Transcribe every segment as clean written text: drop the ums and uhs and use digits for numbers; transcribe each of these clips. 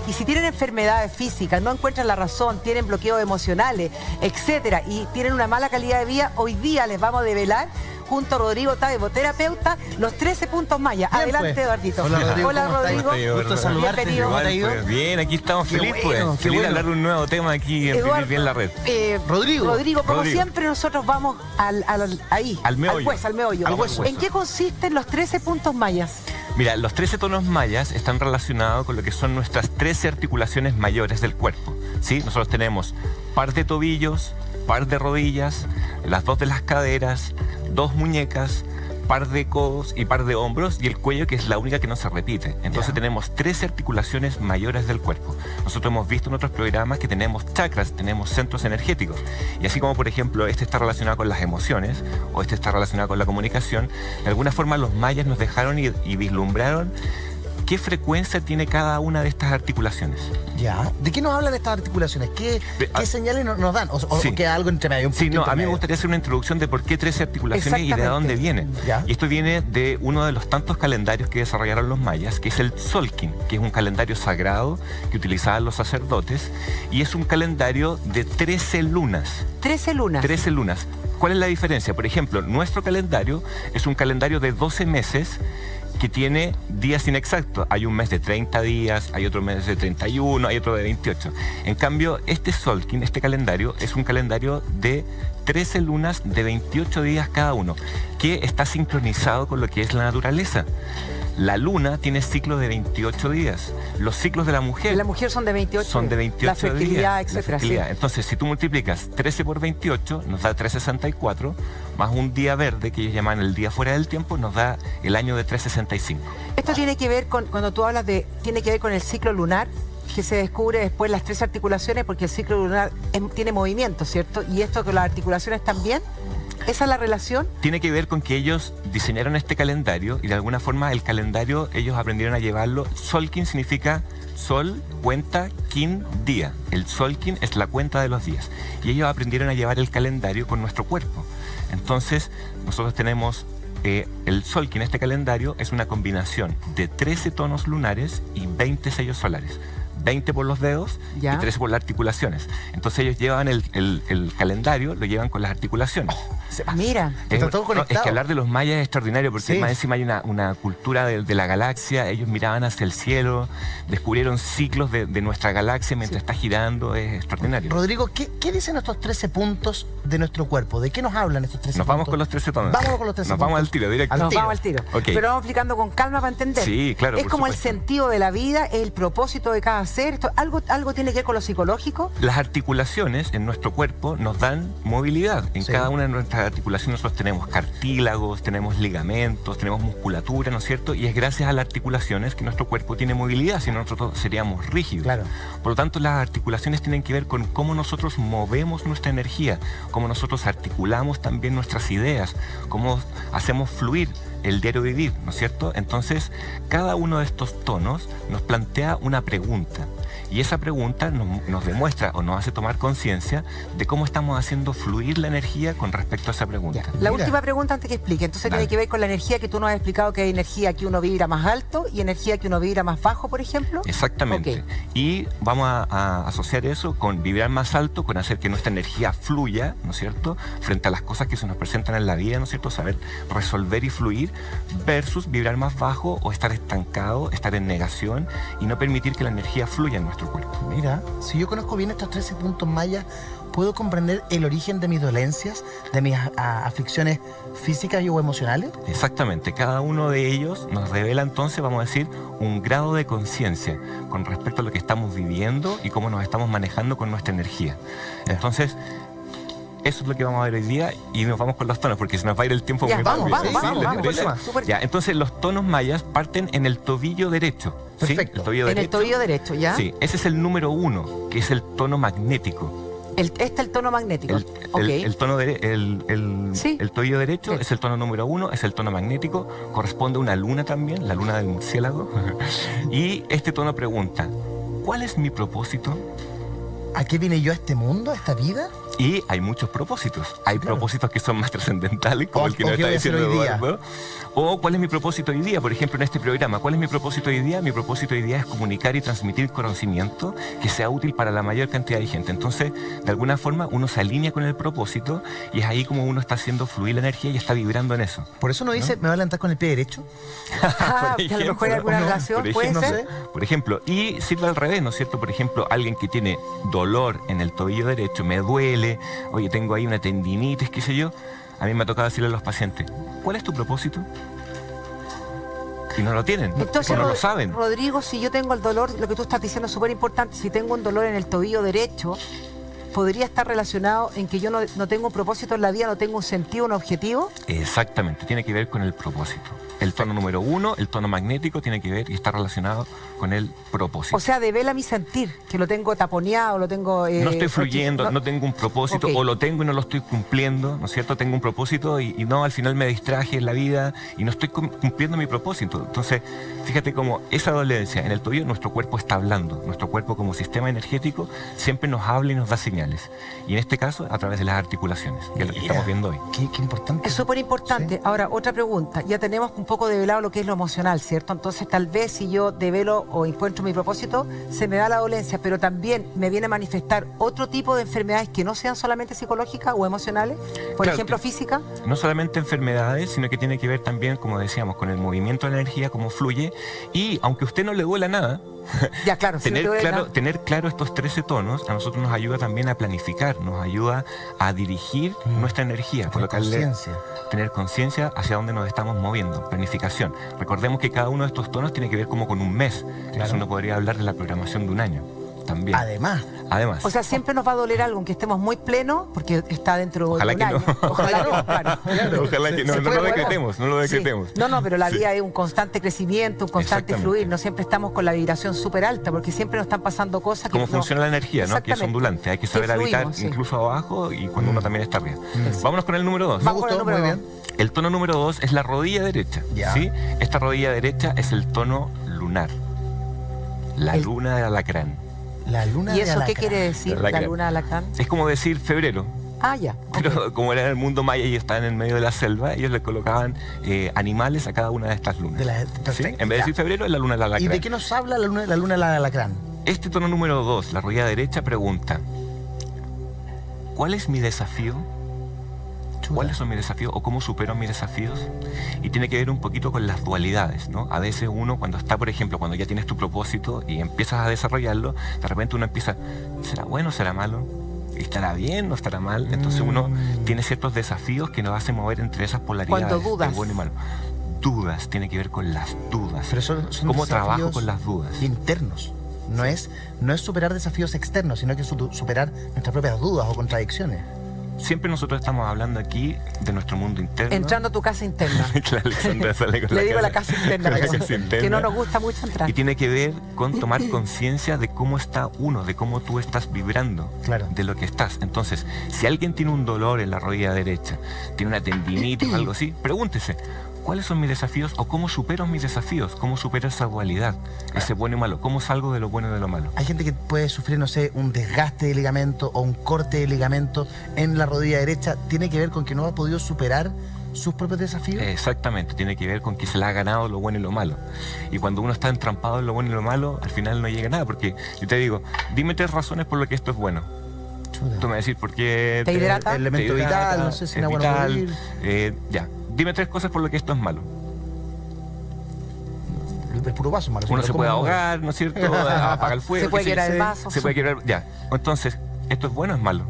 Y si tienen enfermedades físicas, no encuentran la razón, tienen bloqueos emocionales, etcétera, y tienen una mala calidad de vida, hoy día les vamos a develar junto a Rodrigo Taibo, terapeuta, los 13 puntos mayas. Bien, Adelante, pues. Eduardito. Hola, Rodrigo. Hola, ¿Cómo Rodrigo. estás? Gusto saludarte. Bienvenido. ¿Cómo te ha ido? Pues bien, aquí estamos Qué felices, bueno, pues. qué Feliz de bueno. hablar de un nuevo tema aquí en Eduardo, Vivir Bien la Red. Rodrigo, como Rodrigo. siempre nosotros vamos ahí, Al meollo. al meollo. Al hueso. ¿En qué consisten los 13 puntos mayas? Mira, los 13 tonos mayas están relacionados con lo que son nuestras 13 articulaciones mayores del cuerpo, ¿sí? Nosotros tenemos par de tobillos, par de rodillas, las 2 de las caderas, 2 muñecas, par de codos y par de hombros, y el cuello, que es la única que no se repite. Entonces tenemos 13 articulaciones mayores del cuerpo. Nosotros hemos visto en otros programas que tenemos chakras, tenemos centros energéticos. Y así como, por ejemplo, este está relacionado con las emociones, o este está relacionado con la comunicación, de alguna forma los mayas nos dejaron y vislumbraron qué frecuencia tiene cada una de estas articulaciones. Ya. ¿De qué nos hablan estas articulaciones? ¿Qué señales nos dan? ¿O Sí. queda algo entre medio? Sí, no, a mí me gustaría hacer una introducción de por qué 13 articulaciones y de dónde viene. Ya. Y esto viene de uno de los tantos calendarios que desarrollaron los mayas, que es el Tzolk'in, que es un calendario sagrado que utilizaban los sacerdotes, y es un calendario de 13 lunas. 13 lunas. 13 lunas. ¿Cuál es la diferencia? Por ejemplo, nuestro calendario es un calendario de 12 meses que tiene días inexactos. Hay un mes de 30 días, hay otro mes de 31, hay otro de 28. En cambio, este Tzolk'in, este calendario, es un calendario de 13 lunas de 28 días cada uno, que está sincronizado con lo que es la naturaleza. La luna tiene ciclo de 28 días. Los ciclos de la mujer... De la mujer son de 28. Son de 28 La fertilidad, días. etcétera. La fertilidad. Entonces, si tú multiplicas 13 por 28, nos da 364, más un día verde, que ellos llaman el día fuera del tiempo, nos da el año de 365. Esto tiene que ver con, cuando tú hablas de, tiene que ver con el ciclo lunar, que se descubre después las 13 articulaciones, porque el ciclo lunar tiene movimiento, ¿cierto? Y esto con las articulaciones también. ¿Esa es la relación? Tiene que ver con que ellos diseñaron este calendario y de alguna forma el calendario ellos aprendieron a llevarlo. Tzolk'in significa sol, cuenta, kin, día. El Tzolk'in es la cuenta de los días. Y ellos aprendieron a llevar el calendario con nuestro cuerpo. Entonces, nosotros tenemos el Tzolk'in, este calendario, es una combinación de 13 tonos lunares y 20 sellos solares. 20 por los dedos Ya. y 13 por las articulaciones. Entonces ellos llevan el calendario, lo llevan con las articulaciones. Mira. Está todo Es conectado. que hablar de los mayas es extraordinario porque Sí. más encima hay una cultura de la galaxia. Ellos miraban hacia el cielo, descubrieron ciclos de nuestra galaxia mientras está girando. Es extraordinario. Rodrigo, ¿qué dicen estos 13 puntos de nuestro cuerpo? ¿De qué nos hablan estos 13 Nos puntos? vamos con los 13 tonos. Vámonos con los 13 Nos vamos puntos. al tiro, directo. Al Nos tiro. vamos al tiro. Ok. Pero vamos explicando con calma para entender. Sí, claro, Es por como el supuesto. sentido de la vida, el propósito de cada ser. Esto, algo tiene que ver con lo psicológico. Las articulaciones en nuestro cuerpo nos dan movilidad. En Sí. cada una de nuestras articulaciones nosotros tenemos cartílagos, tenemos ligamentos, tenemos musculatura, ¿no es cierto? Y es gracias a las articulaciones que nuestro cuerpo tiene movilidad, si no nosotros seríamos rígidos. Claro. Por lo tanto, las articulaciones tienen que ver con cómo nosotros movemos nuestra energía, cómo nosotros articulamos también nuestras ideas, cómo hacemos fluir el diario vivir, ¿no es cierto? Entonces, cada uno de estos tonos nos plantea una pregunta. Y esa pregunta nos demuestra o nos hace tomar conciencia de cómo estamos haciendo fluir la energía con respecto a esa pregunta. La Mira. última pregunta antes que explique. Entonces Dale. tiene que ver con la energía que tú nos has explicado, que hay energía que uno vibra más alto y energía que uno vibra más bajo, por ejemplo. Exactamente. Ok. Y vamos a asociar eso con vibrar más alto, con hacer que nuestra energía fluya, ¿no es cierto?, frente a las cosas que se nos presentan en la vida, ¿no es cierto?, saber resolver y fluir, versus vibrar más bajo o estar estancado, estar en negación y no permitir que la energía fluya en nuestro cuerpo. Mira, si yo conozco bien estos 13 puntos mayas, ¿puedo comprender el origen de mis dolencias, de mis aflicciones físicas y o emocionales? Exactamente, cada uno de ellos nos revela entonces, vamos a decir, un grado de conciencia con respecto a lo que estamos viviendo y cómo nos estamos manejando con nuestra energía. Entonces, eso es lo que vamos a ver hoy día y nos vamos con los tonos porque se nos va a ir el tiempo Ya, muy vamos, rápido. vamos, ¿Les vamos, parece? vamos, súper. Ya, entonces los tonos mayas parten en el tobillo derecho. ¿sí? Perfecto. El tobillo En el derecho. tobillo derecho, ¿ya? Sí, ese es el número 1, que es el tono magnético. Este es el tono magnético. Ok. El tono Sí. el tobillo derecho Sí. es el tono número 1, es el tono magnético, corresponde a una luna también, la luna del murciélago. Y este tono pregunta, ¿cuál es mi propósito? ¿A qué vine yo a este mundo, a esta vida? Y hay muchos propósitos. Hay propósitos que son más trascendentales, como el que nos ¿qué está voy a hacer diciendo hoy día? Eduardo. O cuál es mi propósito hoy día, por ejemplo, en este programa. ¿Cuál es mi propósito hoy día? Mi propósito hoy día es comunicar y transmitir conocimiento que sea útil para la mayor cantidad de gente. Entonces, de alguna forma, uno se alinea con el propósito y es ahí como uno está haciendo fluir la energía y está vibrando en eso. Por eso no dice, me va a levantar con el pie derecho. Ah, que a lo mejor hay alguna ¿no? relación, Por puede ejemplo, ser. Por ejemplo, y sirve al revés, ¿no es cierto? Por ejemplo, alguien que tiene dolor en el tobillo derecho, me duele, oye, tengo ahí una tendinitis, qué sé yo. A mí me ha tocado decirle a los pacientes, ¿cuál es tu propósito? Y no lo tienen, Entonces, no lo saben. Rodrigo, si yo tengo el dolor, lo que tú estás diciendo es súper importante, si tengo un dolor en el tobillo derecho, podría estar relacionado en que yo no tengo un propósito en la vida, no tengo un sentido, un objetivo. Exactamente, tiene que ver con el propósito. El tono número 1, el tono magnético, tiene que ver y está relacionado con el propósito. O sea, devela mi sentir, que lo tengo taponeado, lo tengo... No estoy fluyendo, no tengo un propósito, Ok. o lo tengo y no lo estoy cumpliendo, ¿no es cierto? Tengo un propósito y no, al final me distraje en la vida y no estoy cumpliendo mi propósito. Entonces, fíjate cómo esa dolencia en el tobillo, nuestro cuerpo está hablando. Nuestro cuerpo como sistema energético siempre nos habla y nos da señales. Y en este caso, a través de las articulaciones, que es lo que Mira, estamos viendo hoy. Qué importante. Es súper importante. Sí. Ahora, otra pregunta. Ya tenemos un poco develado lo que es lo emocional, ¿cierto? Entonces, tal vez si yo develo o encuentro mi propósito, se me da la dolencia, pero también me viene a manifestar otro tipo de enfermedades que no sean solamente psicológicas o emocionales, por Claro, ejemplo, que- física. No solamente enfermedades, sino que tiene que ver también, como decíamos, con el movimiento de la energía, cómo fluye. Y aunque a usted no le duela nada, Ya, claro. si no te tener, duele claro, nada. tener claro estos 13 tonos a nosotros nos ayuda también a planificar, nos ayuda a dirigir nuestra energía, Conciencia. tener conciencia hacia dónde nos estamos moviendo, planificación. Recordemos que cada uno de estos tonos tiene que ver como con un mes. Entonces uno podría hablar de la programación de un año también. Además, O sea, siempre nos va a doler algo, aunque estemos muy plenos, porque está dentro Ojalá de un que no. año. Ojalá que no, claro. Ojalá que no, Se no puede, lo decretemos, no lo Sí. decretemos. No, pero la Sí. vida es un constante crecimiento, un constante Exactamente. fluir. No siempre estamos con la vibración súper alta, porque siempre nos están pasando cosas que Cómo no- funciona la energía, ¿no? Que es Exactamente. ondulante. Hay que saber fluimos, habitar sí. incluso abajo y cuando uno también está arriba. Vámonos con el número 2. me Vamos con el gustó, número muy dos. bien. El tono número 2 es la rodilla derecha. Ya. ¿Sí? Esta rodilla derecha es el tono lunar. La El- luna de alacrán. La luna ¿Y de eso qué alacrán. quiere decir, la Alacrán. luna de alacrán? Es como decir febrero. Ah, ya. Pero como era en el mundo maya y estaban en el medio de la selva, ellos le colocaban animales a cada una de estas lunas. ¿Sí? Perfecto, En vez de ya. decir febrero, es la luna del ¿Y alacrán. de qué nos habla la luna de alacrán? Este tono número 2, la rodilla derecha, pregunta: ¿cuál es mi desafío? ¿Cuáles son mis desafíos o cómo supero mis desafíos? Y tiene que ver un poquito con las dualidades, ¿no? A veces uno cuando está, por ejemplo, cuando ya tienes tu propósito y empiezas a desarrollarlo, de repente uno empieza, ¿será bueno o será malo? ¿Estará bien o estará mal? Entonces uno tiene ciertos desafíos que nos hacen mover entre esas polaridades. Cuando dudas. de bueno y malo. Dudas, tiene que ver con las dudas. Pero son ¿Cómo trabajo desafíos con las dudas? internos. No es superar desafíos externos, sino que superar nuestras propias dudas o contradicciones. Siempre nosotros estamos hablando aquí de nuestro mundo interno. Entrando a tu casa interna. La Alexandra sale con Le digo la casa interna, con la que- casa que interna. no nos gusta mucho entrar. Y tiene que ver con tomar conciencia de cómo está uno, de cómo tú estás vibrando, Claro. de lo que estás. Entonces, si alguien tiene un dolor en la rodilla derecha, tiene una tendinitis o algo así, pregúntese, ¿cuáles son mis desafíos o cómo supero mis desafíos? ¿Cómo supero esa dualidad, ese bueno y malo? ¿Cómo salgo de lo bueno y de lo malo? Hay gente que puede sufrir, no sé, un desgaste de ligamento o un corte de ligamento en la rodilla derecha. ¿Tiene que ver con que no ha podido superar sus propios desafíos? Exactamente, tiene que ver con que se le ha ganado lo bueno y lo malo. Y cuando uno está entrampado en lo bueno y lo malo, al final no llega a nada, porque yo te digo, dime 3 razones por lo que esto es bueno. Chuta. Tú me vas a decir por qué... ¿Te hidrata? El elemento te hidrata, vital, no sé si es no bueno vital, vivir. ya, dime 3 cosas por lo que esto es malo. El puro vaso malo. Uno pero se puede ¿cómo? ahogar, ¿no es cierto? Apaga el fuego. Se puede qué sé yo. quebrar el vaso. Se puede quebrar, ya. Entonces, ¿esto es bueno o es malo?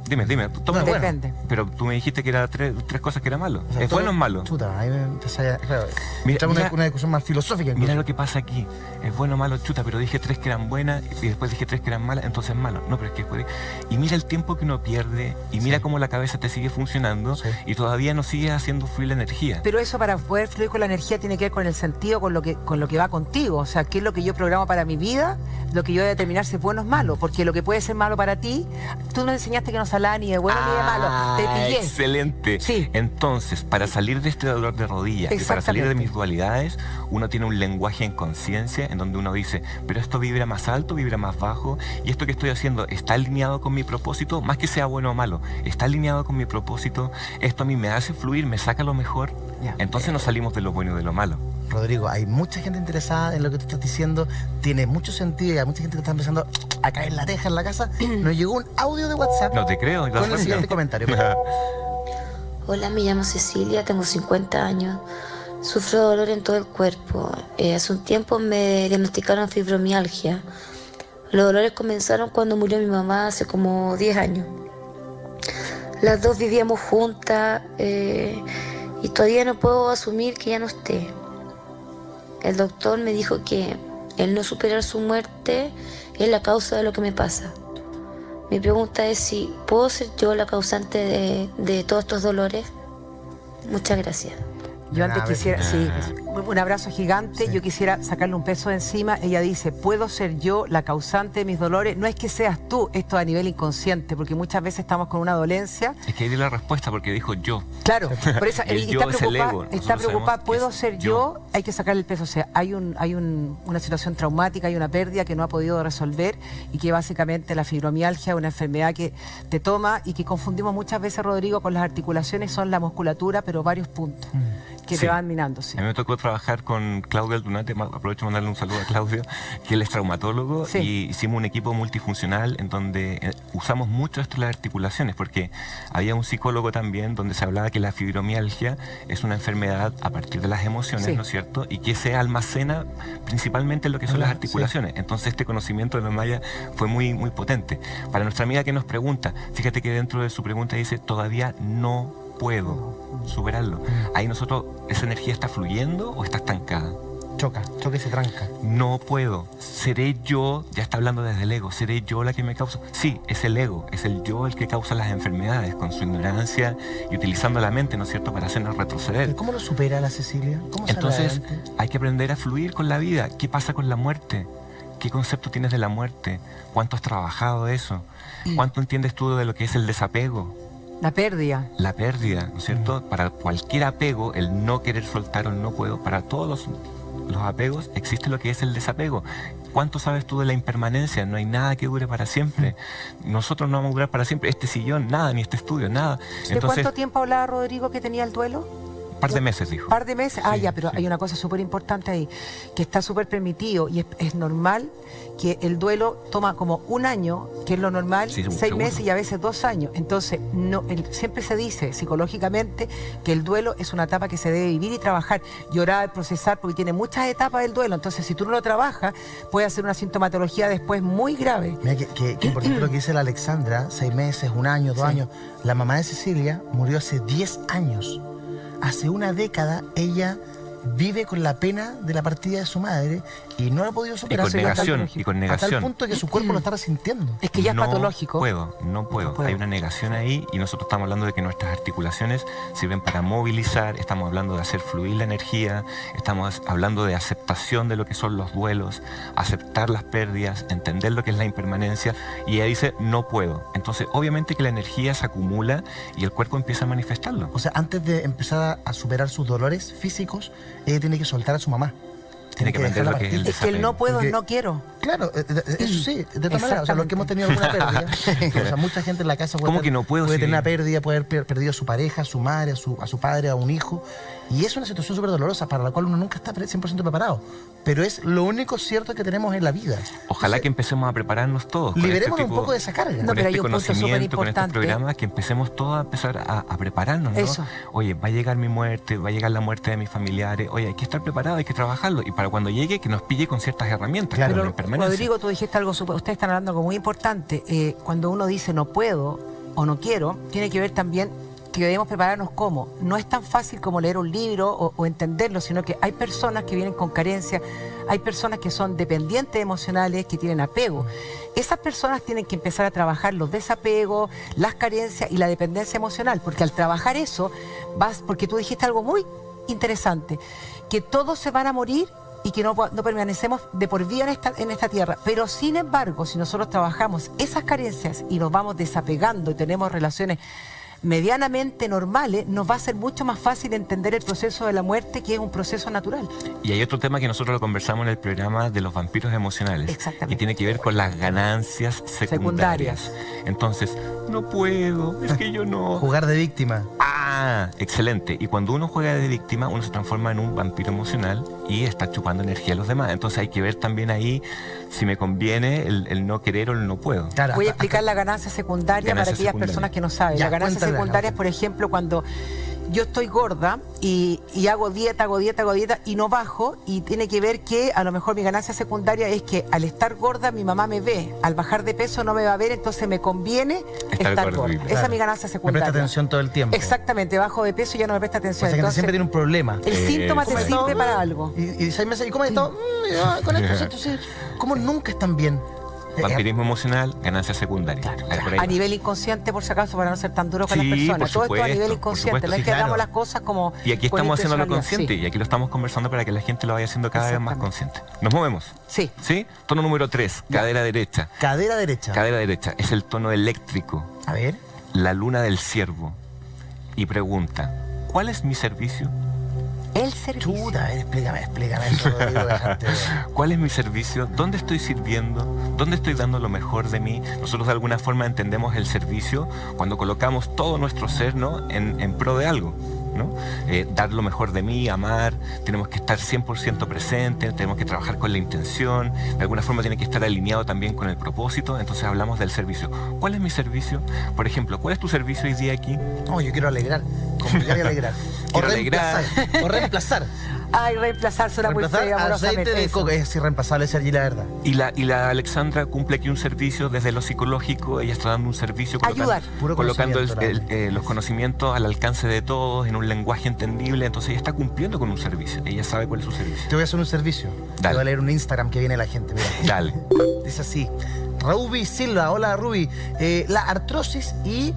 Dime, toma No, bueno. Depende. Pero tú me dijiste que era tres cosas que era malo. O sea, ¿Es todo- bueno o es malo? Chuta, ahí me empecé a... Claro, Mira, entramos en mira- una discusión más filosófica incluso. Mira lo que pasa aquí. Es bueno o malo, chuta, pero dije 3 que eran buenas y después dije 3 que eran malas, entonces malo. No, pero es que después... Y mira el tiempo que uno pierde y mira cómo la cabeza te sigue funcionando Sí. y todavía no sigue haciendo fluir la energía. Pero eso para poder fluir con la energía tiene que ver con el sentido, con lo que va contigo. O sea, qué es lo que yo programo para mi vida, lo que yo voy a determinar si es bueno o es malo, porque lo que puede ser malo para ti, tú nos enseñaste que no se hablaba ni de bueno ni de malo, te pillé. Excelente. Sí. Entonces, para salir de este dolor de rodilla y para salir de mis dualidades, uno tiene un lenguaje en conciencia en donde uno dice, pero esto vibra más alto, vibra más bajo, y esto que estoy haciendo está alineado con mi propósito, más que sea bueno o malo, está alineado con mi propósito, esto a mí me hace fluir, me saca lo mejor, entonces nos salimos de lo bueno y de lo malo. Rodrigo, hay mucha gente interesada en lo que tú estás diciendo, tiene mucho sentido y hay mucha gente que está empezando a caer la teja en la casa. Nos llegó un audio de WhatsApp No te creo. con el siguiente comentario. Hola, me llamo Cecilia, tengo 50 años, sufro dolor en todo el cuerpo. Hace un tiempo me diagnosticaron fibromialgia. Los dolores comenzaron cuando murió mi mamá hace como 10 años. Las dos vivíamos juntas y todavía no puedo asumir que ya no esté. El doctor me dijo que el no superar su muerte es la causa de lo que me pasa. Mi pregunta es si puedo ser yo la causante de todos estos dolores. Muchas gracias. Yo antes quisiera, un abrazo gigante, yo quisiera sacarle un peso de encima. Ella dice, ¿puedo ser yo la causante de mis dolores? No es que seas tú, esto a nivel inconsciente, porque muchas veces estamos con una dolencia. Es que ahí dio la respuesta porque dijo yo. Claro, por eso El yo es el ego. está preocupada, ¿puedo ser yo? Hay que sacarle el peso. O sea, hay una situación traumática, hay una pérdida que no ha podido resolver y que básicamente la fibromialgia, una enfermedad que te toma y que confundimos muchas veces, Rodrigo, con las articulaciones, son la musculatura, pero varios puntos que te van minando. A mí me tocó trabajar con Claudio Aldunate, aprovecho de mandarle un saludo a Claudio, que él es traumatólogo, y hicimos un equipo multifuncional en donde usamos mucho esto de las articulaciones, porque había un psicólogo también donde se hablaba que la fibromialgia es una enfermedad a partir de las emociones, ¿no es cierto? Y que se almacena principalmente en lo que son las articulaciones. Entonces este conocimiento de los mayas fue muy, muy potente. Para nuestra amiga que nos pregunta, fíjate que dentro de su pregunta dice, todavía no puedo superarlo. Ahí nosotros, ¿esa energía está fluyendo o está estancada? Choca y se tranca. No puedo. ¿Seré yo? Ya está hablando desde el ego. ¿Seré yo la que me causa? Sí, es el ego. Es el yo el que causa las enfermedades con su ignorancia y utilizando la mente, ¿no es cierto?, para hacernos retroceder. ¿Y cómo lo supera la Cecilia? ¿Cómo sale Entonces, adelante? hay que aprender a fluir con la vida. ¿Qué pasa con la muerte? ¿Qué concepto tienes de la muerte? ¿Cuánto has trabajado eso? ¿Cuánto entiendes tú de lo que es el desapego? La pérdida. La pérdida, ¿no es cierto? Para cualquier apego, el no querer soltar o el no puedo, para todos los apegos existe lo que es el desapego. ¿Cuánto sabes tú de la impermanencia? No hay nada que dure para siempre. Nosotros no vamos a durar para siempre. Este sillón, nada, ni este estudio, nada. ¿De cuánto tiempo hablaba Rodrigo que tenía el duelo? Un par de meses, dijo. ¿Par de meses? Pero hay una cosa súper importante ahí, que está súper permitido y es normal que el duelo toma como un año, que es lo normal, 6 meses y a veces 2 años. Entonces, siempre se dice psicológicamente que el duelo es una etapa que se debe vivir y trabajar, llorar, procesar, porque tiene muchas etapas del duelo. Entonces, si tú no lo trabajas, puede hacer una sintomatología después muy grave. Mira, que importante lo que dice la Alexandra, 6 meses, 1 año, 2 años. La mamá de Cecilia murió hace 10 años. Hace una década ella vive con la pena de la partida de su madre y no la ha podido superar. Y con negación. A tal punto que su cuerpo lo está resintiendo. Es que ya es patológico. No puedo. Hay una negación ahí y nosotros estamos hablando de que nuestras articulaciones sirven para movilizar, estamos hablando de hacer fluir la energía, estamos hablando de aceptación de lo que son los duelos, aceptar las pérdidas, entender lo que es la impermanencia, y ella dice, no puedo. Entonces, obviamente que la energía se acumula y el cuerpo empieza a manifestarlo. O sea, antes de empezar a superar sus dolores físicos, ella tiene que soltar a su mamá. Tiene que aprender lo que es el desapego. Es que el no puedo, no quiero. Claro, eso sí, de todas maneras. O sea, los que hemos tenido alguna pérdida, o sea, mucha gente en la casa puede tener una pérdida, puede haber perdido a su pareja, a su madre, a su padre, a un hijo. Y es una situación súper dolorosa para la cual uno nunca está 100% preparado. Pero es lo único cierto que tenemos en la vida. Ojalá que empecemos a prepararnos todos. Liberemos un poco de esa carga. Con este conocimiento, con estos programas, que empecemos todos a empezar a prepararnos, ¿no? Eso. Oye, va a llegar mi muerte, va a llegar la muerte de mis familiares. Oye, hay que estar preparado, hay que trabajarlo. Y para cuando llegue, que nos pille con ciertas herramientas. Claro, pero Rodrigo, tú dijiste algo súper... Ustedes están hablando algo muy importante. Cuando uno dice no puedo o no quiero, tiene que ver también que debemos prepararnos cómo. No es tan fácil como leer un libro o entenderlo, sino que hay personas que vienen con carencia, hay personas que son dependientes emocionales, que tienen apego. Esas personas tienen que empezar a trabajar los desapegos, las carencias y la dependencia emocional, porque al trabajar eso, porque tú dijiste algo muy interesante, que todos se van a morir y que no permanecemos de por vida en esta tierra. Pero sin embargo, si nosotros trabajamos esas carencias y nos vamos desapegando y tenemos relaciones medianamente normales, nos va a ser mucho más fácil entender el proceso de la muerte, que es un proceso natural. Y hay otro tema que nosotros lo conversamos en el programa de los vampiros emocionales. Exactamente. Y tiene que ver con las ganancias secundarias. Entonces, no puedo, es que yo no... Jugar de víctima. Ah, excelente. Y cuando uno juega de víctima, uno se transforma en un vampiro emocional y está chupando energía a los demás. Entonces hay que ver también ahí si me conviene el no querer o el no puedo. Claro, voy a explicar la ganancia secundaria para aquellas personas que no saben. La ganancia secundaria es, por ejemplo, cuando yo estoy gorda y hago dieta y no bajo, y tiene que ver que a lo mejor mi ganancia secundaria es que al estar gorda mi mamá me ve, al bajar de peso no me va a ver, entonces me conviene estar gorda. Claro. Esa es mi ganancia secundaria. Me presta atención todo el tiempo. Exactamente, bajo de peso y ya no me presta atención. O sea, entonces, siempre tiene un problema. El síntoma te sirve para algo. Y 6 meses, ¿y cómo esto? Con esto, entonces, ¿cómo nunca están bien? Vampirismo emocional, ganancia secundaria. Claro. A nivel inconsciente, por si acaso, para no ser tan duro con las personas. Todo esto a nivel inconsciente. No es que hagamos las cosas como... Y aquí estamos haciendo lo consciente, y aquí lo estamos conversando para que la gente lo vaya haciendo cada vez más consciente. ¿Nos movemos? Sí. ¿Sí? Tono número 3, cadera derecha. Cadera derecha. Cadera derecha. Es el tono eléctrico. A ver. La luna del ciervo. Y pregunta, ¿cuál es mi servicio? El servicio. Chuta, explícame eso. ¿Cuál es mi servicio? ¿Dónde estoy sirviendo? ¿Dónde estoy dando lo mejor de mí? Nosotros de alguna forma entendemos el servicio cuando colocamos todo nuestro ser, ¿no?, en pro de algo, ¿no? Dar lo mejor de mí, amar, tenemos que estar 100% presentes, tenemos que trabajar con la intención, de alguna forma tiene que estar alineado también con el propósito, entonces hablamos del servicio. ¿Cuál es mi servicio? Por ejemplo, ¿cuál es tu servicio hoy día aquí? No, yo quiero alegrar, complicar y alegrar. O reemplazar. Ay, reemplazar suena muy feo, aceite de coco, es irreemplazable, Sergi, la verdad. Y la Alexandra cumple aquí un servicio desde lo psicológico, ella está dando un servicio colocando los conocimientos al alcance de todos, en un lenguaje entendible, entonces ella está cumpliendo con un servicio, ella sabe cuál es su servicio. Te voy a hacer un servicio. Dale. Te voy a leer un Instagram que viene la gente, mira. Dale. Dice así: Ruby Silva, hola Ruby. La artrosis y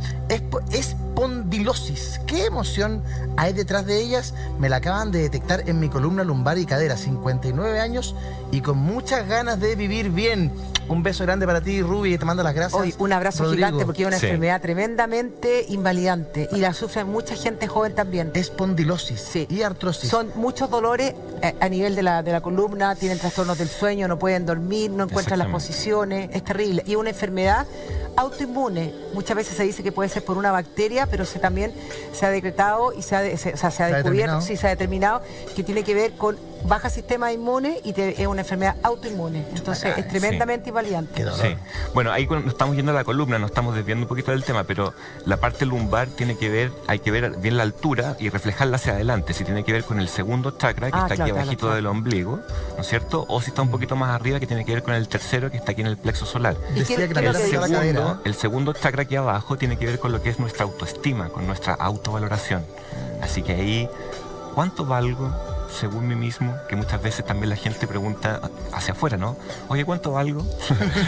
espondilosis, ¿qué emoción hay detrás de ellas? Me la acaban de detectar en mi columna lumbar y cadera, 59 años y con muchas ganas de vivir bien. Un beso grande para ti, Ruby, te mando las gracias. Hoy, un abrazo Rodrigo. Gigante, porque es una enfermedad tremendamente invalidante y la sufre mucha gente joven también. Espondilosis y artrosis. Son muchos dolores a nivel de la columna, tienen trastornos del sueño, no pueden dormir, no encuentran las posiciones, es terrible. Y una enfermedad autoinmune. Muchas veces se dice que puede ser por una bacteria, pero también se ha decretado y se ha descubierto, se ha determinado que tiene que ver con baja sistema inmune y es una enfermedad autoinmune. Entonces es tremendamente invalidante. Sí. Bueno, ahí cuando estamos yendo a la columna, nos estamos desviando un poquito del tema, pero la parte lumbar hay que ver bien la altura y reflejarla hacia adelante. Si tiene que ver con el segundo chakra, que está aquí abajito del ombligo, ¿no es cierto? O si está un poquito más arriba, que tiene que ver con el tercero, que está aquí en el plexo solar. El segundo chakra aquí abajo tiene que ver con lo que es nuestra autoestima, con nuestra autovaloración. Así que ahí, ¿cuánto valgo según mí mismo? Que muchas veces también la gente pregunta hacia afuera, ¿no? Oye, ¿cuánto valgo?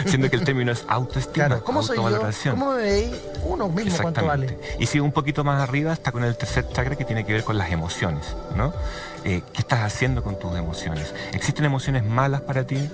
Siendo que el término es autoestima, claro, ¿cómo autovaloración. Soy yo? ¿Cómo me veis? Uno mismo, ¿cuánto vale? Y si un poquito más arriba está con el tercer chakra, que tiene que ver con las emociones, ¿no? ¿Qué estás haciendo con tus emociones? ¿Existen emociones malas para ti?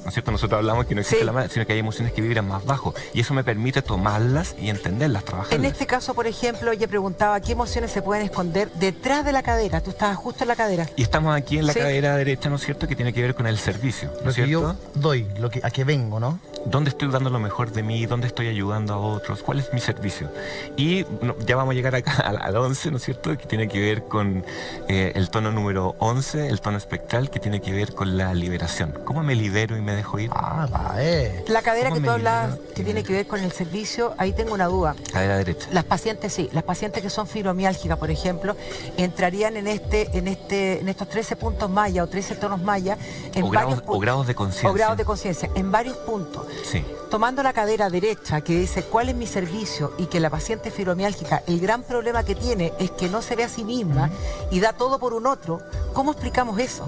¿No es cierto? Nosotros hablamos que no existe la mala, sino que hay emociones que vibran más bajo. Y eso me permite tomarlas y entenderlas, trabajarlas. En este caso, por ejemplo, ella preguntaba qué emociones se pueden esconder detrás de la cadera. Tú estabas justo en la cadera. Y estamos aquí en la cadera derecha, ¿no es cierto? Que tiene que ver con el servicio, ¿no es cierto? Lo que yo doy, a que vengo, ¿no? ¿Dónde estoy dando lo mejor de mí? ¿Dónde estoy ayudando a otros? ¿Cuál es mi servicio? Y ya vamos a llegar acá al 11, ¿no es cierto? Que tiene que ver con el tono número 11, el tono espectral, que tiene que ver con la liberación. ¿Cómo me libero y me dejo ir? La cadera que tú hablas, que tiene que ver con el servicio, ahí tengo una duda. Cadera derecha. Las pacientes las pacientes que son fibromiálgicas, por ejemplo, entrarían en estos 13 puntos maya o 13 tonos maya o grados de conciencia. O grados de conciencia, en varios puntos. Sí. Tomando la cadera derecha, que dice cuál es mi servicio, y que la paciente fibromiálgica, el gran problema que tiene es que no se ve a sí misma y da todo por un otro, ¿cómo explicamos eso?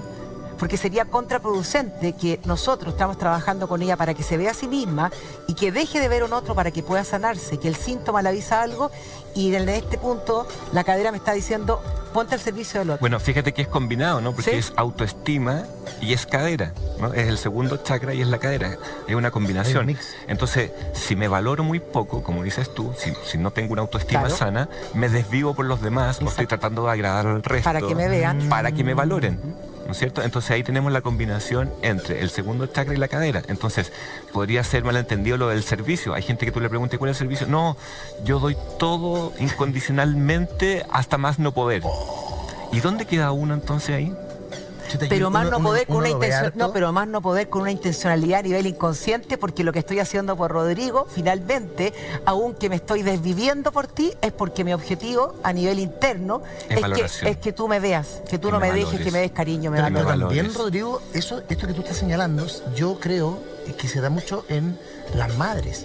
Porque sería contraproducente que nosotros estamos trabajando con ella para que se vea a sí misma y que deje de ver a un otro para que pueda sanarse, que el síntoma le avisa algo, y en este punto la cadera me está diciendo ponte al servicio del otro. Bueno, fíjate que es combinado, ¿no? Porque es autoestima y es cadera, ¿no? Es el segundo chakra y es la cadera. Es una combinación. Entonces, si me valoro muy poco, como dices tú, si no tengo una autoestima sana, me desvivo por los demás o estoy tratando de agradar al resto. Para que me vean. Para que me valoren. ¿No es cierto? Entonces ahí tenemos la combinación entre el segundo chakra y la cadera. Entonces, podría ser malentendido lo del servicio. Hay gente que tú le preguntas ¿cuál es el servicio? No, yo doy todo incondicionalmente hasta más no poder. ¿Y dónde queda uno entonces ahí? Pero más no poder con una intención, pero más no poder con una intencionalidad a nivel inconsciente, porque lo que estoy haciendo por Rodrigo, finalmente, aunque me estoy desviviendo por ti, es porque mi objetivo a nivel interno es que tú me veas, que tú no me dejes, que me des cariño, me valores. Pero también, Rodrigo, esto que tú estás señalando, yo creo que se da mucho en las madres.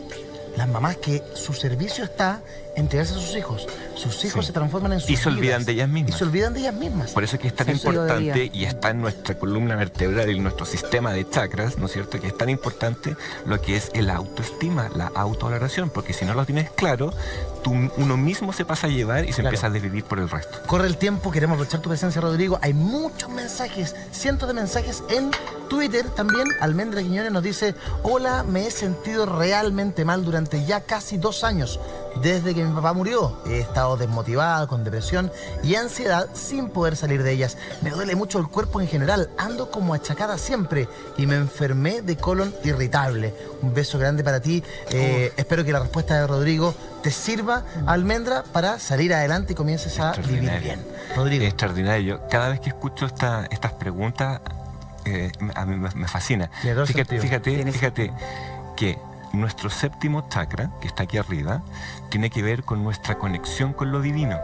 Las mamás, que su servicio está entregarse a sus hijos. Sus hijos se transforman en sus vidas. Y se olvidan de ellas mismas. Y se olvidan de ellas mismas. Por eso es que es tan importante y está en nuestra columna vertebral y en nuestro sistema de chakras, ¿no es cierto? Que es tan importante lo que es el autoestima, la autovaloración, porque si no lo tienes claro, uno mismo se pasa a llevar y se empieza a desvivir por el resto. Corre el tiempo, queremos aprovechar tu presencia, Rodrigo. Hay muchos mensajes, cientos de mensajes en Twitter. También Almendra Quiñones nos dice: hola, me he sentido realmente mal durante ya casi 2 años. Desde que mi papá murió, he estado desmotivada, con depresión y ansiedad sin poder salir de ellas. Me duele mucho el cuerpo en general, ando como achacada siempre y me enfermé de colon irritable. Un beso grande para ti. Espero que la respuesta de Rodrigo te sirva, Almendra, para salir adelante y comiences a vivir bien. Rodrigo. Extraordinario. Cada vez que escucho estas preguntas, a mí me fascina. Fíjate que nuestro séptimo chakra, que está aquí arriba, tiene que ver con nuestra conexión con lo divino,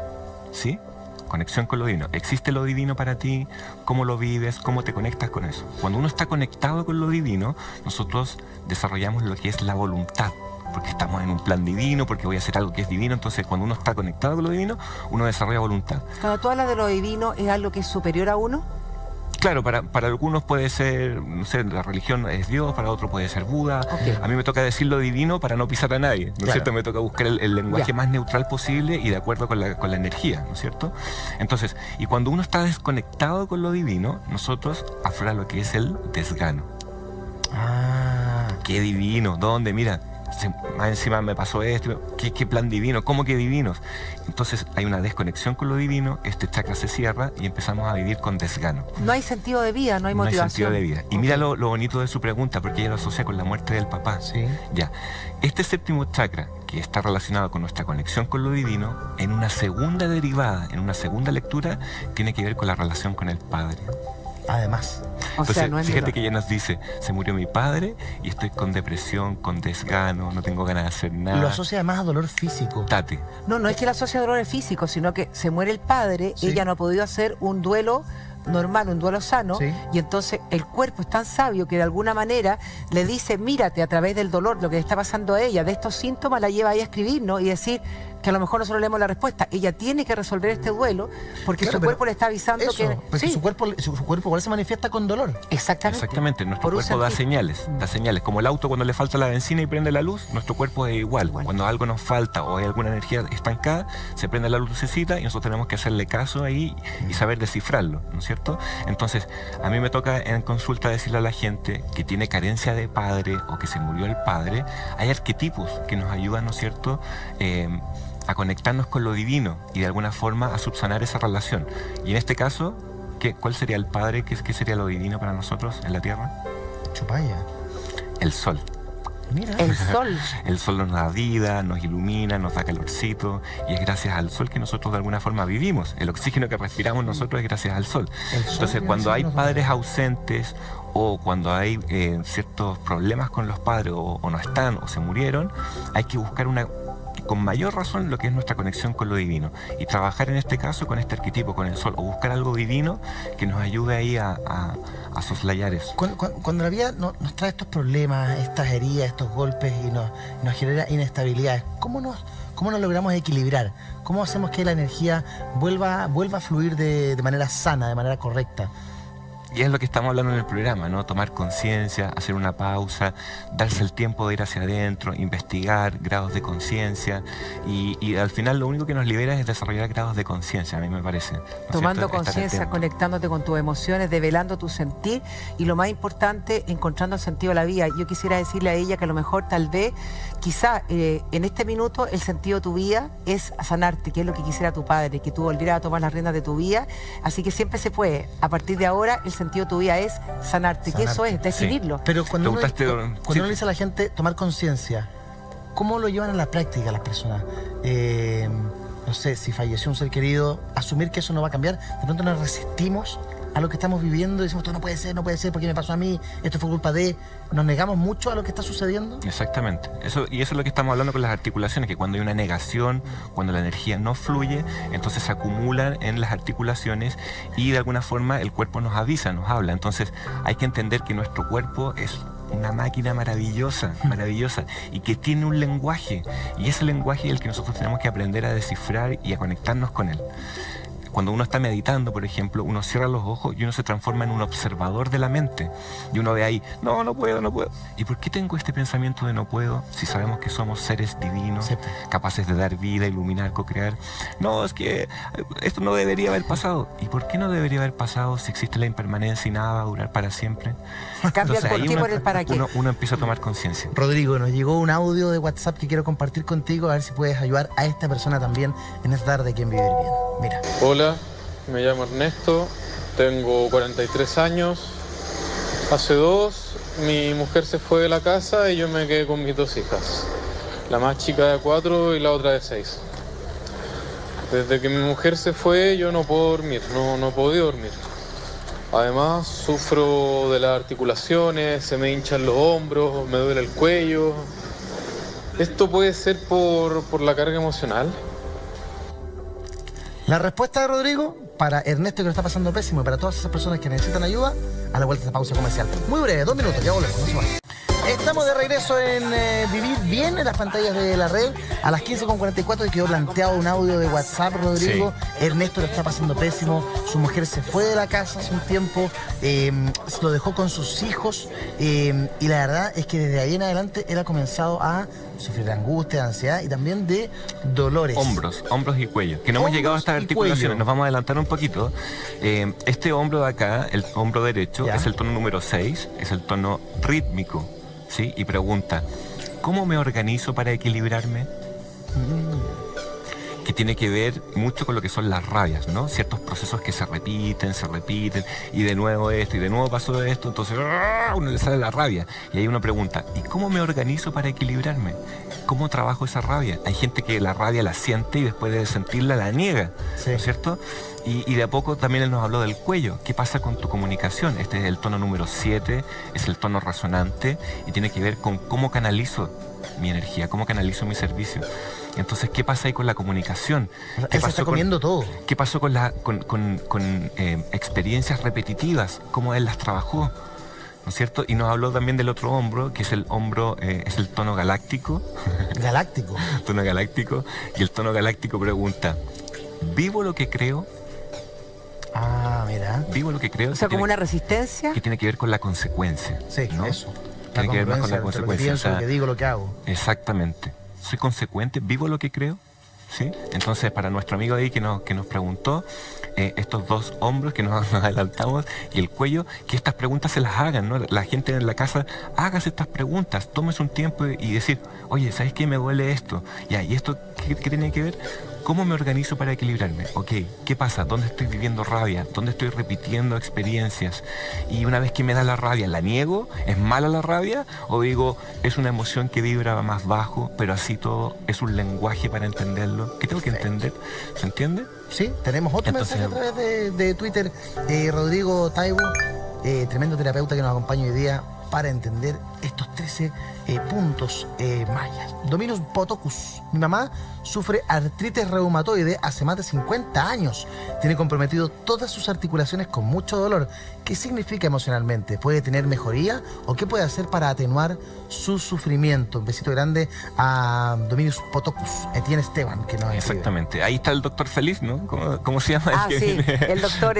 ¿sí? Conexión con lo divino. ¿Existe lo divino para ti? ¿Cómo lo vives? ¿Cómo te conectas con eso? Cuando uno está conectado con lo divino, nosotros desarrollamos lo que es la voluntad, porque estamos en un plan divino, porque voy a hacer algo que es divino. Entonces, cuando uno está conectado con lo divino, uno desarrolla voluntad. Cuando tú hablas de lo divino, ¿es algo que es superior a uno? Claro, para algunos puede ser, no sé, la religión es Dios, para otros puede ser Buda. A mí me toca decir lo divino para no pisar a nadie, ¿no es cierto? Me toca buscar el lenguaje más neutral posible y de acuerdo con la energía, ¿no es cierto? Entonces, y cuando uno está desconectado con lo divino, nosotros aflora lo que es el desgano. ¡Qué divino! ¿Dónde? Mira, más encima me pasó esto. ¿Qué plan divino? ¿Cómo que divinos? Entonces hay una desconexión con lo divino, este chakra se cierra y empezamos a vivir con desgano. No hay sentido de vida, no hay motivación. No hay sentido de vida. Y mira lo bonito de su pregunta, porque ella lo asocia con la muerte del papá. Sí. Ya. Este séptimo chakra, que está relacionado con nuestra conexión con lo divino, en una segunda derivada, en una segunda lectura, tiene que ver con la relación con el padre. Además. Entonces, fíjate que ella nos dice: se murió mi padre y estoy con depresión, con desgano, no tengo ganas de hacer nada. Lo asocia además a dolor físico. Tate. No es que la asocie a dolores físicos, sino que se muere el padre, ella no ha podido hacer un duelo normal, un duelo sano, y entonces el cuerpo es tan sabio que de alguna manera le dice: mírate a través del dolor, lo que le está pasando a ella, de estos síntomas, la lleva a ella a escribir, ¿no? Y decir que a lo mejor nosotros leemos la respuesta. Ella tiene que resolver este duelo porque su cuerpo le está avisando porque su cuerpo igual se manifiesta con dolor. Exactamente. Nuestro cuerpo da señales, como el auto cuando le falta la benzina y prende la luz, nuestro cuerpo es igual. Cuando algo nos falta o hay alguna energía estancada, se prende la lucecita y nosotros tenemos que hacerle caso ahí y saber descifrarlo, ¿no es cierto? Entonces, a mí me toca en consulta decirle a la gente que tiene carencia de padre o que se murió el padre, hay arquetipos que nos ayudan, ¿no es cierto?, a conectarnos con lo divino y de alguna forma a subsanar esa relación. Y en este caso, ¿cuál sería el padre? ¿Qué sería lo divino para nosotros en la tierra? Chupaya. El sol. Mira. El sol. El sol nos da vida, nos ilumina, nos da calorcito, y es gracias al sol que nosotros de alguna forma vivimos. El oxígeno que respiramos nosotros es gracias al sol. Entonces, cuando hay padres ausentes o cuando hay ciertos problemas con los padres o no están o se murieron, hay que buscar con mayor razón lo que es nuestra conexión con lo divino y trabajar en este caso con este arquetipo, con el sol, o buscar algo divino que nos ayude ahí a soslayar eso. Cuando la vida nos trae estos problemas, estas heridas, estos golpes y nos genera inestabilidades, ¿cómo nos logramos equilibrar? ¿Cómo hacemos que la energía vuelva a fluir de manera sana, de manera correcta? Y es lo que estamos hablando en el programa, ¿no? Tomar conciencia, hacer una pausa, darse el tiempo de ir hacia adentro, investigar grados de conciencia y al final lo único que nos libera es desarrollar grados de conciencia, a mí me parece. ¿No Tomando conciencia, conectándote con tus emociones, develando tu sentir y lo más importante, encontrando el sentido de la vida. Yo quisiera decirle a ella que a lo mejor, tal vez, quizá en este minuto el sentido de tu vida es sanarte, que es lo que quisiera tu padre, que tú volvieras a tomar las riendas de tu vida. Así que siempre se puede. A partir de ahora, el sentido de tu vida es sanarte, que eso es, definirlo. Sí. Pero cuando uno le dice a la gente tomar conciencia, ¿cómo lo llevan a la práctica las personas? No sé, si falleció un ser querido, asumir que eso no va a cambiar, de pronto nos resistimos a lo que estamos viviendo y decimos, esto no puede ser, porque me pasó a mí, esto fue culpa de... ¿Nos negamos mucho a lo que está sucediendo? Exactamente. Eso es lo que estamos hablando con las articulaciones, que cuando hay una negación, cuando la energía no fluye, entonces se acumulan en las articulaciones y de alguna forma el cuerpo nos avisa, nos habla. Entonces hay que entender que nuestro cuerpo es una máquina maravillosa, y que tiene un lenguaje, y ese lenguaje es el que nosotros tenemos que aprender a descifrar y a conectarnos con él. Cuando uno está meditando, por ejemplo, uno cierra los ojos y uno se transforma en un observador de la mente. Y uno ve ahí, no puedo. ¿Y por qué tengo este pensamiento de no puedo si sabemos que somos seres divinos, capaces de dar vida, iluminar, co-crear? No, es que esto no debería haber pasado. ¿Y por qué no debería haber pasado si existe la impermanencia y nada va a durar para siempre? Cambia el por qué por el para qué. Uno empieza a tomar conciencia. Rodrigo, nos llegó un audio de WhatsApp que quiero compartir contigo, a ver si puedes ayudar a esta persona también en esta tarde aquí en Vivir Bien. Mira. Hola, me llamo Ernesto, tengo 43 años. Hace 2, mi mujer se fue de la casa y yo me quedé con mis 2 hijas. La más chica de 4 y la otra de 6. Desde que mi mujer se fue yo no puedo dormir, no podía dormir. Además sufro de las articulaciones, se me hinchan los hombros, me duele el cuello. ¿Esto puede ser por la carga emocional? La respuesta de Rodrigo, para Ernesto que lo está pasando pésimo y para todas esas personas que necesitan ayuda, a la vuelta de esta pausa comercial. Muy breve, 2 minutos, ya volvemos, no se vayan. Estamos de regreso en Vivir Bien, en las pantallas de la red. A las 15:44 quedó planteado un audio de WhatsApp, Rodrigo. Sí. Ernesto lo está pasando pésimo. Su mujer se fue de la casa hace un tiempo, lo dejó con sus hijos. Y la verdad es que desde ahí en adelante él ha comenzado a sufrir de angustia, de ansiedad y también de dolores. Hombros y cuello. Que no hemos llegado a estas articulaciones, cuello. Nos vamos a adelantar un poquito. Este hombro de acá, el hombro derecho, es el tono número 6, es el tono rítmico. ¿Sí? Y pregunta, ¿cómo me organizo para equilibrarme? Que tiene que ver mucho con lo que son las rabias, ¿no? Ciertos procesos que se repiten, y de nuevo esto, y de nuevo pasó esto, entonces uno le sale la rabia. Y ahí uno pregunta, ¿y cómo me organizo para equilibrarme? ¿Cómo trabajo esa rabia? Hay gente que la rabia la siente y después de sentirla la niega, ¿no es cierto? Y de a poco también él nos habló del cuello. ¿Qué pasa con tu comunicación? Este es el tono número 7, es el tono resonante y tiene que ver con cómo canalizo mi energía, cómo canalizo mi servicio. Entonces, ¿qué pasa ahí con la comunicación? ¿Qué pasó comiendo todo? ¿Qué pasó con experiencias repetitivas? ¿Cómo él las trabajó? ¿No es cierto? Y nos habló también del otro hombro, que es el hombro, es el tono galáctico. ¿Galáctico? Tono galáctico. Y el tono galáctico pregunta, ¿vivo lo que creo? Ah, mira. Vivo lo que creo. O sea, como una resistencia. Que tiene que ver con la consecuencia. Sí, ¿no? Eso. Tiene que ver más con la consecuencia. Lo que pienso, lo que digo, lo que hago. Exactamente. Soy consecuente, vivo lo que creo. ¿Sí? Entonces, para nuestro amigo ahí que nos preguntó, estos 2 hombros que nos adelantamos y el cuello, que estas preguntas se las hagan, ¿no? La gente en la casa, hágase estas preguntas, tómese un tiempo y decir, oye, ¿sabes qué? Me duele esto. Ya, ¿y esto qué tiene que ver? ¿Cómo me organizo para equilibrarme? Ok, ¿qué pasa? ¿Dónde estoy viviendo rabia? ¿Dónde estoy repitiendo experiencias? Y una vez que me da la rabia, ¿la niego? ¿Es mala la rabia? ¿O digo, es una emoción que vibra más bajo, pero así todo es un lenguaje para entenderlo? ¿Qué tengo que entender? ¿Se entiende? Sí, tenemos otro mensaje a través de Twitter. Rodrigo Taibo, tremendo terapeuta que nos acompaña hoy día para entender estos 13 puntos mayas. Dominus Potocus. Mi mamá sufre artritis reumatoide hace más de 50 años. Tiene comprometido todas sus articulaciones con mucho dolor. ¿Qué significa emocionalmente? ¿Puede tener mejoría? ¿O qué puede hacer para atenuar su sufrimiento? Un besito grande a Dominus Potocus, Etienne Esteban, que nos escribe. Exactamente. Ahí está el doctor Feliz, ¿no? ¿Cómo se llama? Sí, el doctor...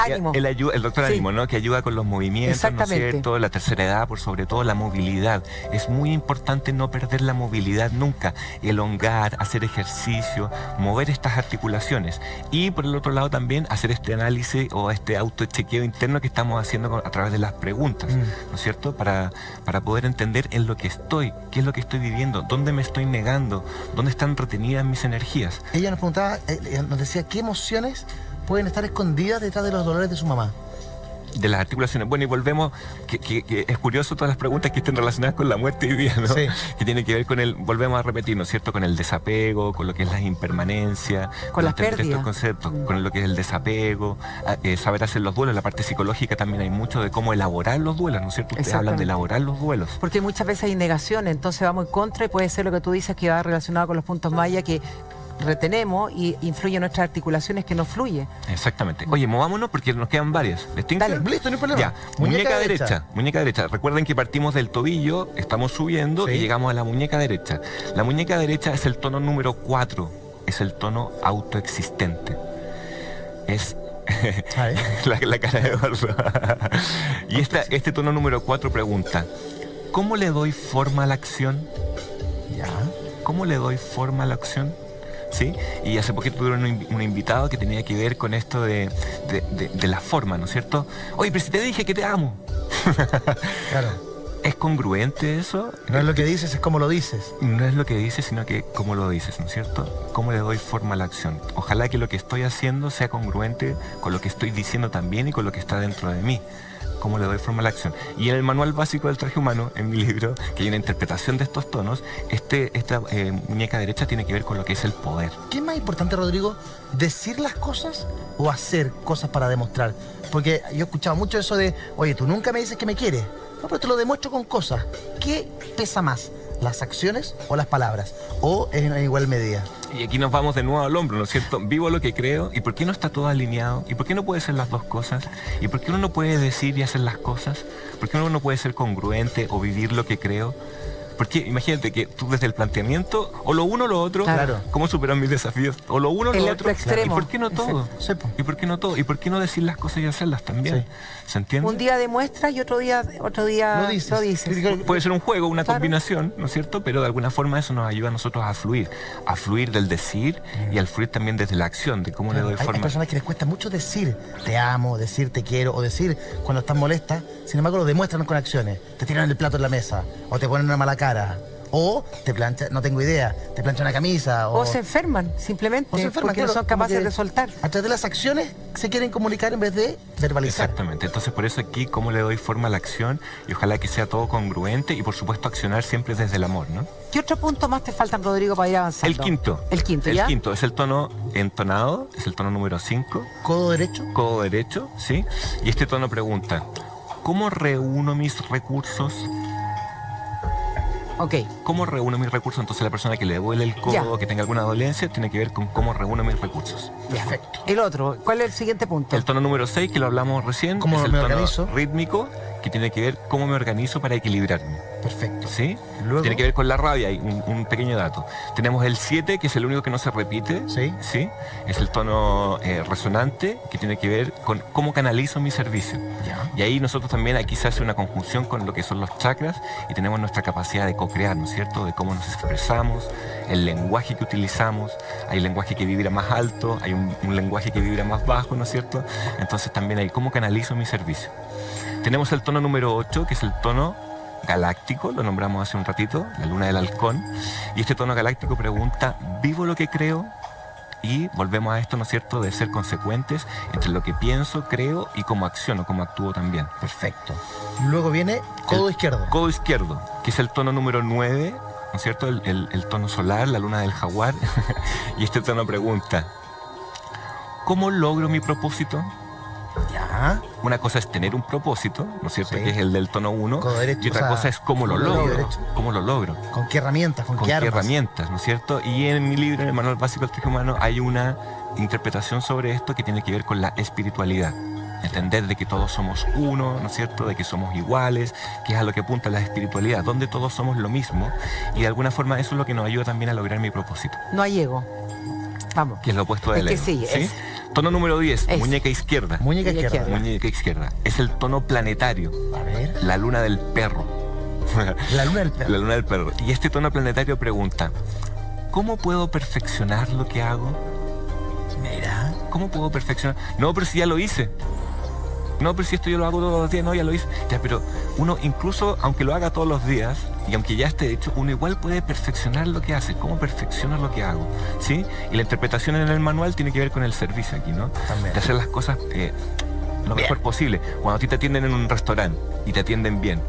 Ánimo. El doctor Sí. Ánimo, ¿no? Que ayuda con los movimientos, ¿no es cierto? La tercera edad, por sobre todo la movilidad. Es muy importante no perder la movilidad nunca. Elongar, hacer ejercicio, mover estas articulaciones. Y por el otro lado también hacer este análisis o este autochequeo interno que estamos haciendo a través de las preguntas, ¿no es cierto? Para poder entender en lo que estoy, qué es lo que estoy viviendo, dónde me estoy negando, dónde están retenidas mis energías. Ella nos preguntaba, nos decía, ¿qué emociones pueden estar escondidas detrás de los dolores de su mamá? De las articulaciones. Bueno, y volvemos, que es curioso todas las preguntas que estén relacionadas con la muerte hoy día, ¿no? Sí. Que tiene que ver con volvemos a repetir, ¿no es cierto? Con el desapego, con lo que es la impermanencia, con las pérdidas. Estos conceptos, con lo que es el desapego, saber hacer los duelos. La parte psicológica también hay mucho de cómo elaborar los duelos, ¿no es cierto? Ustedes hablan de elaborar los duelos. Porque muchas veces hay negaciones, entonces vamos en contra y puede ser lo que tú dices que va relacionado con los puntos maya que retenemos y influye en nuestras articulaciones que no fluye. Exactamente. Oye, movámonos porque nos quedan varias. Dale, listo, no hay problema. Ya, muñeca derecha. Muñeca derecha. Recuerden que partimos del tobillo, estamos subiendo y llegamos a la muñeca derecha. La muñeca derecha es el tono número 4, es el tono autoexistente. Es la cara de Eduardo. Y este tono número 4 pregunta, ¿cómo le doy forma a la acción? Ya. ¿Cómo le doy forma a la acción? ¿Sí? Y hace poquito tuvieron un invitado que tenía que ver con esto de la forma, ¿no es cierto? Oye, pero si te dije que te amo. Claro. ¿Es congruente eso? No es lo que dices, es como lo dices. No es lo que dices, sino que cómo lo dices, ¿no es cierto? ¿Cómo le doy forma a la acción? Ojalá que lo que estoy haciendo sea congruente con lo que estoy diciendo también y con lo que está dentro de mí. ¿Cómo le doy forma a la acción? Y en el manual básico del traje humano, en mi libro, que hay una interpretación de estos tonos, esta muñeca derecha tiene que ver con lo que es el poder. ¿Qué es más importante, Rodrigo? ¿Decir las cosas o hacer cosas para demostrar? Porque yo he escuchado mucho eso de, oye, tú nunca me dices que me quieres. No, pero te lo demuestro con cosas. ¿Qué pesa más? ¿Las acciones o las palabras? ¿O en igual medida? Y aquí nos vamos de nuevo al hombro, ¿no es cierto? Vivo lo que creo. ¿Y por qué no está todo alineado? ¿Y por qué no puede ser las dos cosas? ¿Y por qué uno no puede decir y hacer las cosas? ¿Por qué uno no puede ser congruente o vivir lo que creo? Porque imagínate que tú desde el planteamiento, o lo uno o lo otro, claro. ¿Cómo superar mis desafíos? O lo uno o lo otro. Extremo. ¿Y por qué no todo? ¿Y por qué no todo? ¿Y por qué no decir las cosas y hacerlas también? Sí. ¿Se entiende? Un día demuestras y otro día lo dices. Puede ser un juego, una combinación, ¿no es cierto? Pero de alguna forma eso nos ayuda a nosotros a fluir del decir y al fluir también desde la acción, de cómo le doy forma. Hay personas que les cuesta mucho decir te amo, decir te quiero, o decir cuando estás molesta, sin embargo lo demuestran con acciones. Te tiran el plato en la mesa, o te ponen una mala cara, o te planchan, no tengo idea, te planchan una camisa. O se enferman, simplemente, porque claro, no son capaces de soltar. A través de las acciones se quieren comunicar en vez de verbalizar. Exactamente, entonces por eso aquí cómo le doy forma a la acción y ojalá que sea todo congruente y por supuesto accionar siempre desde el amor, ¿no? ¿Qué otro punto más te faltan, Rodrigo, para ir avanzando? El quinto. El quinto es el tono entonado, es el tono número 5. ¿Codo derecho? Codo derecho, sí. Y este tono pregunta, ¿cómo reúno mis recursos? Ok. ¿Cómo reúno mis recursos? Entonces la persona que le duele el codo, que tenga alguna dolencia, tiene que ver con cómo reúno mis recursos. Perfecto. El otro, ¿cuál es el siguiente punto? El tono número 6, que lo hablamos recién, ¿cómo es el me tono organizo? Rítmico, que tiene que ver cómo me organizo para equilibrarme. Perfecto. ¿Sí? Luego, tiene que ver con la rabia, hay un pequeño dato. Tenemos el 7, que es el único que no se repite. Sí. ¿Sí? Es el tono resonante, que tiene que ver con cómo canalizo mi servicio. Ya. Y ahí nosotros también, aquí se hace una conjunción con lo que son los chakras y tenemos nuestra capacidad de co-crear, ¿no es cierto? De cómo nos expresamos, el lenguaje que utilizamos. Hay lenguaje que vibra más alto, hay un lenguaje que vibra más bajo, ¿no es cierto? Entonces también hay cómo canalizo mi servicio. Tenemos el tono número 8, que es el tono galáctico, lo nombramos hace un ratito, la luna del halcón. Y este tono galáctico pregunta, ¿vivo lo que creo? Y volvemos a esto, ¿no es cierto?, de ser consecuentes entre lo que pienso, creo y cómo acciono, cómo actúo también. Perfecto. Luego viene codo izquierdo. Codo izquierdo, que es el tono número 9, ¿no es cierto?, el tono solar, la luna del jaguar. Y este tono pregunta, ¿cómo logro mi propósito? Ya. Una cosa es tener un propósito, ¿no es cierto?, que es el del tono 1, y otra cosa es cómo lo logro. ¿Cómo lo logro? ¿Con qué herramientas? ¿Con qué armas? Herramientas, ¿no es cierto? Y en mi libro, en el Manual Básico del Traje Humano, hay una interpretación sobre esto que tiene que ver con la espiritualidad. Entender de que todos somos uno, ¿no es cierto?, de que somos iguales, que es a lo que apunta la espiritualidad, donde todos somos lo mismo, y de alguna forma eso es lo que nos ayuda también a lograr mi propósito. No hay ego. Vamos. Que es lo opuesto del ego. Sí. Tono número 10, muñeca izquierda. Muñeca izquierda. Muñeca izquierda. Es el tono planetario. A ver. La luna del perro. La luna del perro. La luna del perro. Y este tono planetario pregunta, ¿cómo puedo perfeccionar lo que hago? Mira. ¿Cómo puedo perfeccionar? No, pero si ya lo hice. No, pero si esto yo lo hago todos los días, no, ya lo hice. Ya, pero uno incluso, aunque lo haga todos los días, y aunque ya esté hecho, uno igual puede perfeccionar lo que hace. ¿Cómo perfecciono lo que hago? ¿Sí? Y la interpretación en el manual tiene que ver con el servicio aquí, ¿no? También. De hacer las cosas lo mejor posible. Cuando a ti te atienden en un restaurante y te atienden bien,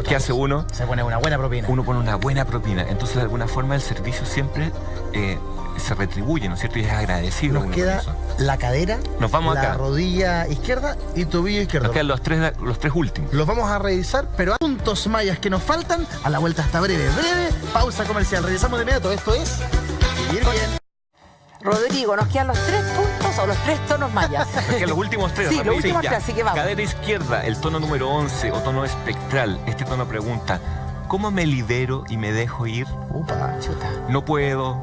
¿qué hace uno? Se pone una buena propina. Uno pone una buena propina. Entonces, de alguna forma, el servicio siempre se retribuye, ¿no es cierto? Y es agradecido. Nos queda la cadera, nos vamos la acá. rodilla izquierda y tobillo izquierdo. Nos quedan los tres últimos. Los vamos a revisar, pero hay puntos mayas que nos faltan. A la vuelta hasta breve pausa comercial. Regresamos de inmediato. Esto es Vivir Bien. Rodrigo, nos quedan los 3 puntos o los 3 tonos mayas. Nos quedan los últimos 3. Sí, los últimos 3, así que vamos. Cadera izquierda, el tono número 11 o tono espectral. Este tono pregunta, ¿cómo me libero y me dejo ir? Upa, chuta. No puedo,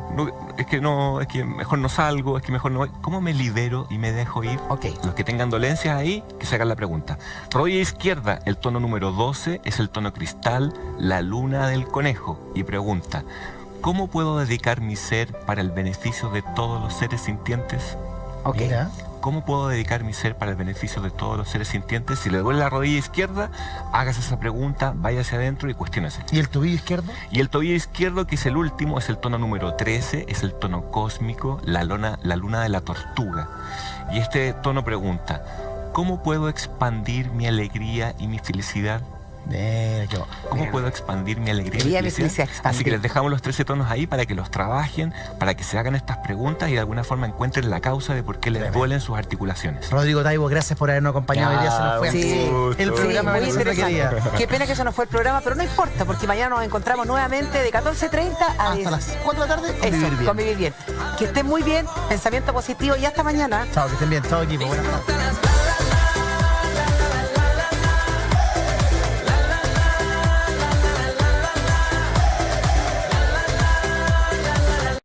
es que mejor no salgo, es que mejor no voy. ¿Cómo me libero y me dejo ir? Ok. Los que tengan dolencias ahí, que se hagan la pregunta. Rodilla izquierda, el tono número 12 es el tono cristal, la luna del conejo. Y pregunta, ¿cómo puedo dedicar mi ser para el beneficio de todos los seres sintientes? Ok. Mira. ¿Cómo puedo dedicar mi ser para el beneficio de todos los seres sintientes? Si le duele la rodilla izquierda, hágase esa pregunta, vaya hacia adentro y cuestiónese. ¿Y el tobillo izquierdo? Y el tobillo izquierdo, que es el último, es el tono número 13, es el tono cósmico, la luna de la tortuga. Y este tono pregunta, ¿cómo puedo expandir mi alegría y mi felicidad? ¿Cómo puedo expandir mi alegría y mi felicidad? Así que les dejamos los 13 tonos ahí para que los trabajen, para que se hagan estas preguntas y de alguna forma encuentren la causa de por qué les duelen sus articulaciones. Rodrigo Taibo, gracias por habernos acompañado. Hoy día se nos fue el programa. Muy interesante. Qué pena que se nos fue el programa, pero no importa, porque mañana nos encontramos nuevamente de 14:30 a hasta las 4 de la tarde con Eso, Vivir Bien. con Vivir Bien. Que estén muy bien, pensamiento positivo y hasta mañana. Chao, que estén bien. Chao, equipo. Buenas tardes.